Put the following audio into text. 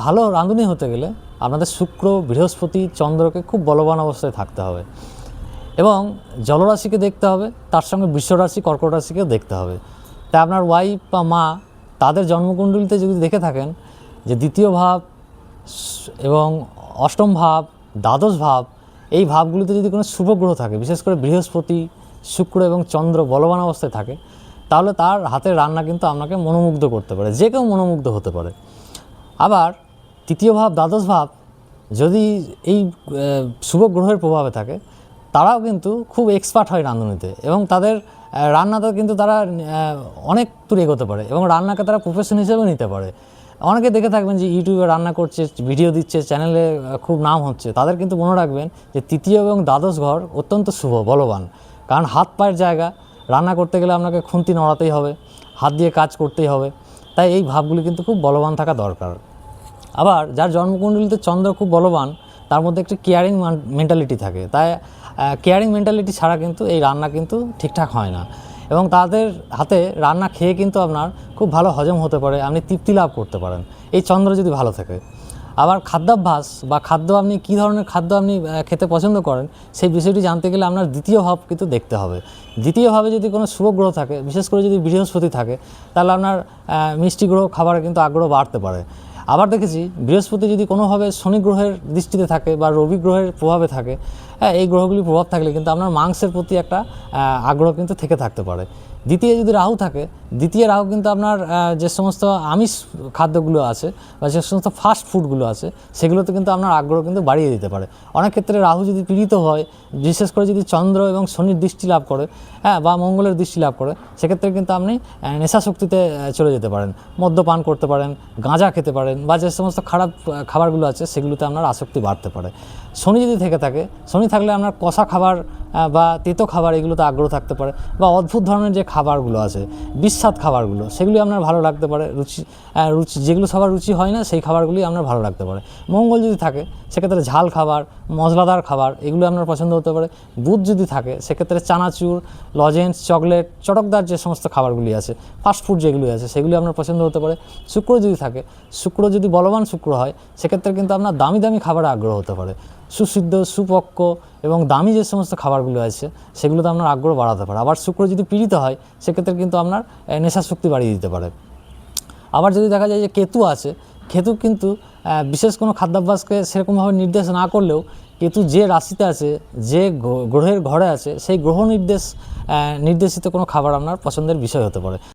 ভালো রাঁধুনি হতে গেলে আপনাদের শুক্র, বৃহস্পতি, চন্দ্রকে খুব বলবান অবস্থায় থাকতে হবে এবং জলরাশিকে দেখতে হবে, তার সঙ্গে বৃষ রাশি, কর্কট রাশিকেও দেখতে হবে। তাই আপনার ওয়াইফ বা মা তাদের জন্মকুণ্ডলিতে যদি দেখে থাকেন যে দ্বিতীয় ভাব এবং অষ্টম ভাব, দ্বাদশ ভাব, এই ভাবগুলিতে যদি কোনো শুভ গ্রহ থাকে, বিশেষ করে বৃহস্পতি, শুক্র এবং চন্দ্র বলবান অবস্থায় থাকে, তাহলে তার হাতের রান্না কিন্তু আপনাকে মনোমুগ্ধ করতে পারে, যে কেউ মনোমুগ্ধ হতে পারে। আবার তৃতীয় ভাব, দ্বাদশ ভাব যদি এই শুভ গ্রহের প্রভাবে থাকে, তারাও কিন্তু খুব এক্সপার্ট হয় রাঁধুনিতে এবং তাদের রান্নাতে কিন্তু তারা অনেক দূর এগোতে পারে এবং রান্নাকে তারা প্রফেশন হিসেবে নিতে পারে। অনেকে দেখে থাকবেন যে ইউটিউবে রান্না করছে, ভিডিও দিচ্ছে, চ্যানেলে খুব নাম হচ্ছে, তাদের কিন্তু মনে রাখবেন যে তৃতীয় এবং দ্বাদশ ঘর অত্যন্ত শুভ, বলবান। কারণ হাত পায়ের জায়গা, রান্না করতে গেলে আপনাকে খুন্তি নড়াতেই হবে, হাত দিয়ে কাজ করতেই হবে, তাই এই ভাবগুলি কিন্তু খুব বলবান থাকা দরকার। আবার যার জন্মকুণ্ডলিতে চন্দ্র খুব বলবান, তার মধ্যে একটি কেয়ারিং মেন্টালিটি থাকে, তাই কেয়ারিং মেন্টালিটি ছাড়া কিন্তু এই রান্না কিন্তু ঠিকঠাক হয় না এবং তাদের হাতে রান্না খেয়ে কিন্তু আপনার খুব ভালো হজম হতে পারে, আপনি তৃপ্তি লাভ করতে পারেন এই চন্দ্র যদি ভালো থাকে। আবার খাদ্যাভ্যাস বা খাদ্য, আপনি কী ধরনের খাদ্য আপনি খেতে পছন্দ করেন, সেই বিষয়টি জানতে গেলে আপনার দ্বিতীয় ভাব কিন্তু দেখতে হবে। দ্বিতীয় ভাবে যদি কোনো শুভ গ্রহ থাকে, বিশেষ করে যদি বৃহস্পতি থাকে, তাহলে আপনার মিষ্টি গ্রহ খাবারে কিন্তু আগ্রহ বাড়তে পারে। আবার দেখেছি বৃহস্পতি যদি কোনোভাবে শনি গ্রহের দৃষ্টিতে থাকে বা রবি গ্রহের প্রভাবে থাকে, এই গ্রহগুলির প্রভাব থাকলে কিন্তু আপনার মাংসের প্রতি একটা আগ্রহ কিন্তু থেকে থাকতে পারে। দ্বিতীয় যদি রাহু থাকে, দ্বিতীয় রাহু কিন্তু আপনার যে সমস্ত আমিষ খাদ্যগুলো আছে বা যে সমস্ত ফাস্ট ফুডগুলো আছে, সেগুলোতে কিন্তু আপনার আগ্রহ কিন্তু বাড়িয়ে দিতে পারে। অনেক ক্ষেত্রে রাহু যদি পীড়িত হয়, বিশেষ করে যদি চন্দ্র এবং শনির দৃষ্টি লাভ করে, বা মঙ্গলের দৃষ্টি লাভ করে, সেক্ষেত্রে কিন্তু আপনি নেশাশক্তিতে চলে যেতে পারেন, মদ্যপান করতে পারেন, গাঁজা খেতে পারেন, বা যে সমস্ত খারাপ খাবারগুলো আছে সেগুলোতে আপনার আসক্তি বাড়তে পারে। শনি যদি থেকে থাকে, শনি থাকলে আপনার কষা খাবার বা তেতো খাবার এগুলোতে আগ্রহ থাকতে পারে, বা অদ্ভুত ধরনের যে খাবারগুলো আছে, বিস্বাদ খাবারগুলো, সেগুলি আপনার ভালো লাগতে পারে। রুচি যেগুলো সবার রুচি হয় না, সেই খাবারগুলি আপনার ভালো লাগতে পারে। মঙ্গল যদি থাকে, সেক্ষেত্রে ঝাল খাবার, মশলাদার খাবার এগুলো আপনার পছন্দ হতে পারে। বুধ যদি থাকে, সেক্ষেত্রে চানাচুর, লজেন্স, চকলেট, চটকদার যে সমস্ত খাবারগুলি আছে, ফাস্টফুড যেগুলি আছে, সেগুলি আপনার পছন্দ হতে পারে। শুক্র যদি থাকে, শুক্র যদি বলবান শুক্র হয়, সেক্ষেত্রে কিন্তু আপনার দামি দামি খাবারে আগ্রহ হতে পারে। সুসিদ্ধ, সুপক্ক এবং দামি যে সমস্ত খাবারগুলো আছে, সেগুলোতে আপনার আগ্রহ বাড়াতে পারে। আবার শুক্র যদি পীড়িত হয়, সেক্ষেত্রে কিন্তু আপনার নেশাশক্তি বাড়িয়ে দিতে পারে। আবার যদি দেখা যায় যে কেতু আছে, কেতু কিন্তু বিশেষ কোনো খাদ্যাভ্যাসকে সেরকমভাবে নির্দেশ না করলেও, কেতু যে রাশিতে আছে, যে গ্রহের ঘরে আছে, সেই গ্রহ নির্দেশিত কোনো খাবার আপনার পছন্দের বিষয় হতে পারে।